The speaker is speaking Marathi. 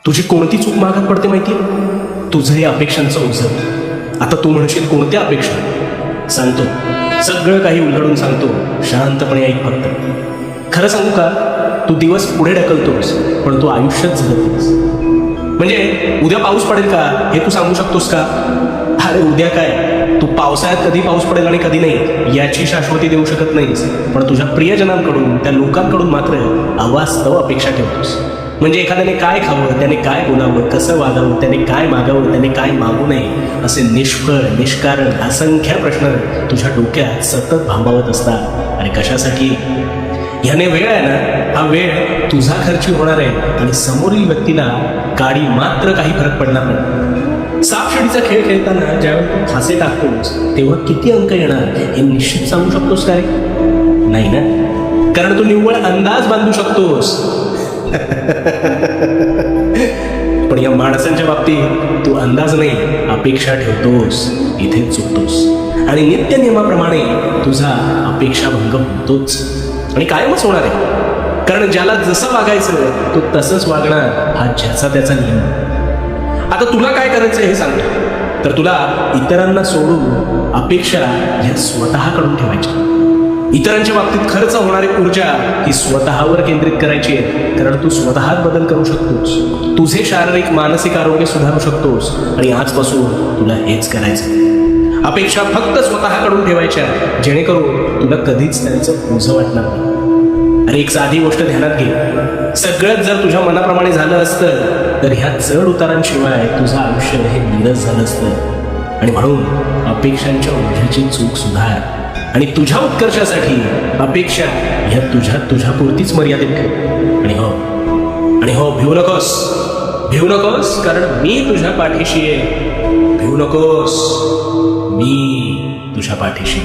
तुझी कोणती चूक मागात पडते माहितीये? तुझं हे अपेक्षांचं ओझं. आता तू म्हणशील कोणत्या अपेक्षा? सांगतो, सगळं काही उलगडून सांगतो, शांतपणे ऐक फक्त. खरं सांगू का, तू दिवस पुढे ढकलतोस पण तू आयुष्यात जगत नाहीस. म्हणजे उद्या पाऊस पडेल का हे तू सांगू शकतोस का? अरे उद्या काय, तू पावसाळ्यात कधी पाऊस पडेल आणि कधी नाही याची शाश्वती देऊ शकत नाहीस. पण तुझ्या प्रियजनांकडून, त्या लोकांकडून मात्र अवास्तव अपेक्षा ठेवतोस. म्हणजे एखाद्याने काय खावं, त्याने काय बोलावं, कसं वागावं, त्याने काय मागावं, त्याने काय मागू नये, असे निष्फळ निष्कारण असंख्य प्रश्न तुझ्या डोक्यात सतत भांबावत असतात. आणि कशासाठी? ह्याने वेळ आहे ना, हा वेळ तुझा खर्ची होणार आहे आणि समोरील व्यक्तीला गाडी मात्र काही फरक पडणार नाही. सापशिडीचा खेळ खेळताना ज्यावेळी तू फासे टाकतोस तेव्हा किती अंक येणार हे निश्चित सांगू शकतोस का रे? नाही ना, कारण तू निव्वळ अंदाज बांधू शकतोस. पण या माणसांच्या बाबतीत तू अंदाज नाही, अपेक्षा ठेवतोस. इथेच चुकतोस आणि नित्य नियमाप्रमाणे तुझा अपेक्षा भंग होतोच आणि कायमच होणार आहे. कारण ज्याला जसं वागायचं तो तसंच वागणार, हा ज्याचा त्याचा नियम. आता तुला काय करायचं हे सांगतो. तर तुला इतरांना सोडून अपेक्षा ह्या स्वतःकडून ठेवायच्या. इतरांच्या बाबतीत खर्च होणारी ऊर्जा ही स्वतःवर केंद्रित करायची आहे. कारण तू स्वतःत बदल करू शकतोस, तुझे शारीरिक मानसिक आरोग्य सुधारू शकतोस. आणि आजपासून तुला हेच करायचं. अपेक्षा फक्त स्वतःकडून ठेवायच्या, जेणेकरून तुला कधीच त्यांचं ओझं वाटणार नाही. अरे एक साधी गोष्ट ध्यानात घे, सगळंच जर तुझ्या मनाप्रमाणे झालं असतं तर ह्या चढ उतारांशिवाय तुझं आयुष्य हे नीरस झालं असतं. आणि म्हणून अपेक्षांच्या ओझ्याची चूक सुधार आणि तुझ्या उत्कर्षासाठी अपेक्षा ह्या तुझ्यापुरतीच मर्यादित ठेव. आणि हो भिवू नकोस, कारण मी तुझ्या पाठीशी आहे. भिवू नकोस, मी तुझ्या पाठीशी.